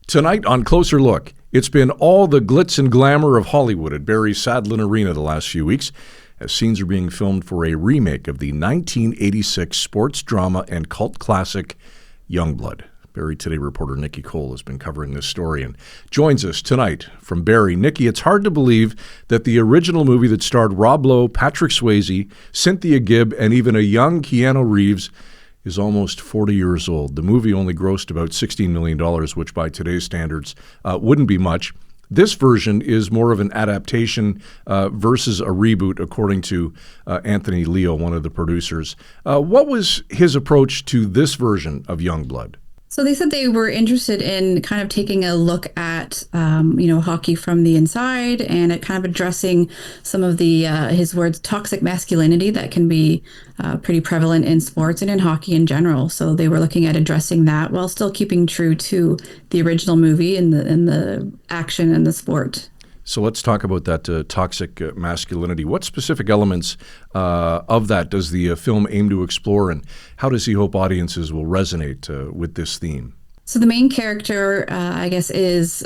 Tonight on Closer Look, it's been all the glitz and glamour of Hollywood at Barrie's Sadlon Arena the last few weeks, as scenes are being filmed for a remake of the 1986 sports drama and cult classic, Youngblood. BarrieToday reporter Nikki Cole has been covering this story and joins us tonight from Barrie. Nikki, it's hard to believe that the original movie that starred Rob Lowe, Patrick Swayze, Cynthia Gibb, and even a young Keanu Reeves is almost 40 years old. The movie only grossed about $16 million, which by today's standards wouldn't be much. This version is more of an adaptation versus a reboot, according to Anthony Leo, one of the producers. What was his approach to this version of Youngblood? So they said they were interested in kind of taking a look at, hockey from the inside and at kind of addressing some of the, his words, toxic masculinity that can be pretty prevalent in sports and in hockey in general. So they were looking at addressing that while still keeping true to the original movie and the action and the sport. So let's talk about that toxic masculinity. What specific elements of that does the film aim to explore, and how does he hope audiences will resonate with this theme? So the main character, is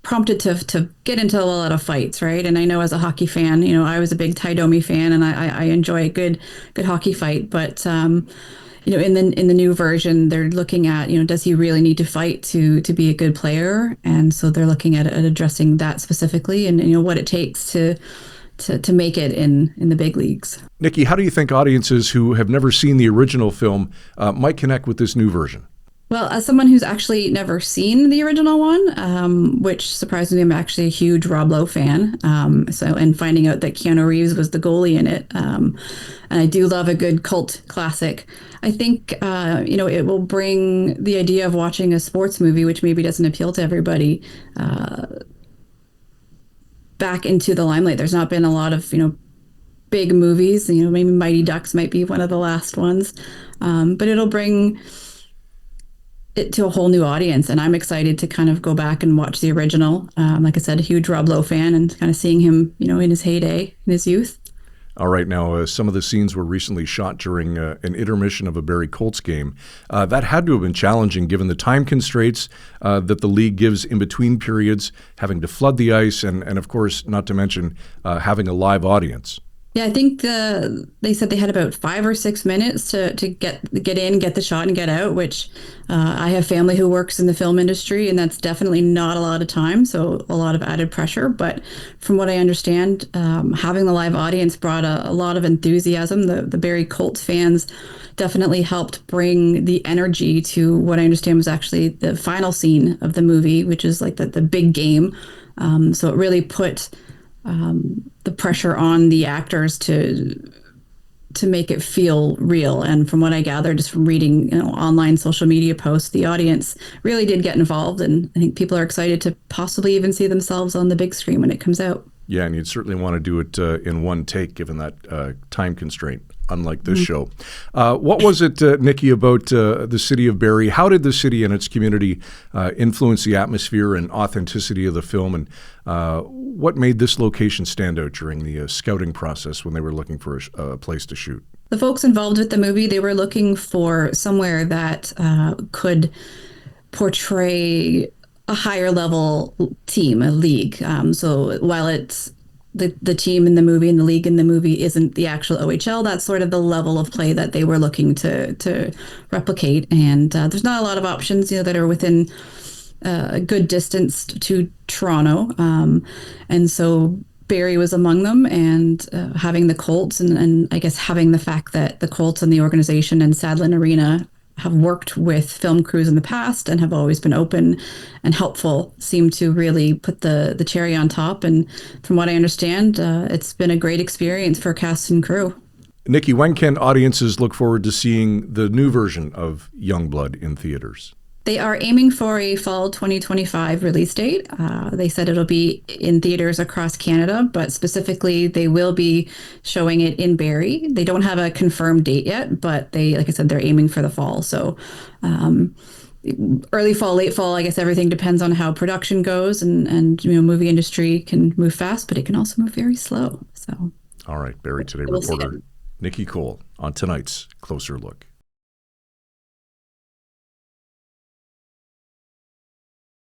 prompted to get into a lot of fights, right? And I know as a hockey fan, I was a big Ty Domi fan, and I enjoy a good hockey fight, but in the new version, they're looking at, does he really need to fight to be a good player? And so they're looking at addressing that specifically, and what it takes to make it in the big leagues. Nikki, how do you think audiences who have never seen the original film might connect with this new version? Well, as someone who's actually never seen the original one, which surprisingly, I'm actually a huge Rob Lowe fan. And finding out that Keanu Reeves was the goalie in it, and I do love a good cult classic. I think it will bring the idea of watching a sports movie, which maybe doesn't appeal to everybody, back into the limelight. There's not been a lot of big movies. Maybe Mighty Ducks might be one of the last ones, but it'll bring it to a whole new audience, and I'm excited to kind of go back and watch the original. Like I said, a huge Rob Lowe fan, and kind of seeing him, in his heyday, in his youth. All right, now some of the scenes were recently shot during an intermission of a Barrie Colts game. That had to have been challenging given the time constraints that the league gives in between periods, having to flood the ice, and of course, not to mention having a live audience. Yeah, I think they said they had about 5 or 6 minutes to get in, get the shot, and get out, which I have family who works in the film industry, and that's definitely not a lot of time, so a lot of added pressure. But from what I understand, having the live audience brought a lot of enthusiasm. The Barrie Colts fans definitely helped bring the energy to what I understand was actually the final scene of the movie, which is like the big game. So it really put the pressure on the actors to make it feel real. And from what I gather, just from reading online social media posts, the audience really did get involved, and I think people are excited to possibly even see themselves on the big screen when it comes out. Yeah, and you'd certainly want to do it in one take, given that time constraint, unlike this show. What was it, Nikki, about the city of Barrie? How did the city and its community influence the atmosphere and authenticity of the film? And what made this location stand out during the scouting process when they were looking for a place to shoot? The folks involved with the movie, they were looking for somewhere that could portray a higher level team, a league. So while it's the team in the movie and the league in the movie isn't the actual OHL, that's sort of the level of play that they were looking to replicate. And there's not a lot of options, that are within a good distance to Toronto. And so Barrie was among them, and having the Colts and I guess having the fact that the Colts and the organization and Sadlon Arena have worked with film crews in the past and have always been open and helpful seem to really put the cherry on top. And from what I understand, it's been a great experience for cast and crew. Nikki, when can audiences look forward to seeing the new version of Youngblood in theaters? They are aiming for a fall 2025 release date. They said it'll be in theaters across Canada, but specifically they will be showing it in Barrie. They don't have a confirmed date yet, but like I said, they're aiming for the fall. So early fall, late fall, I guess everything depends on how production goes, and movie industry can move fast, but it can also move very slow. So, all right, BarrieToday reporter Nikki Cole on tonight's Closer Look.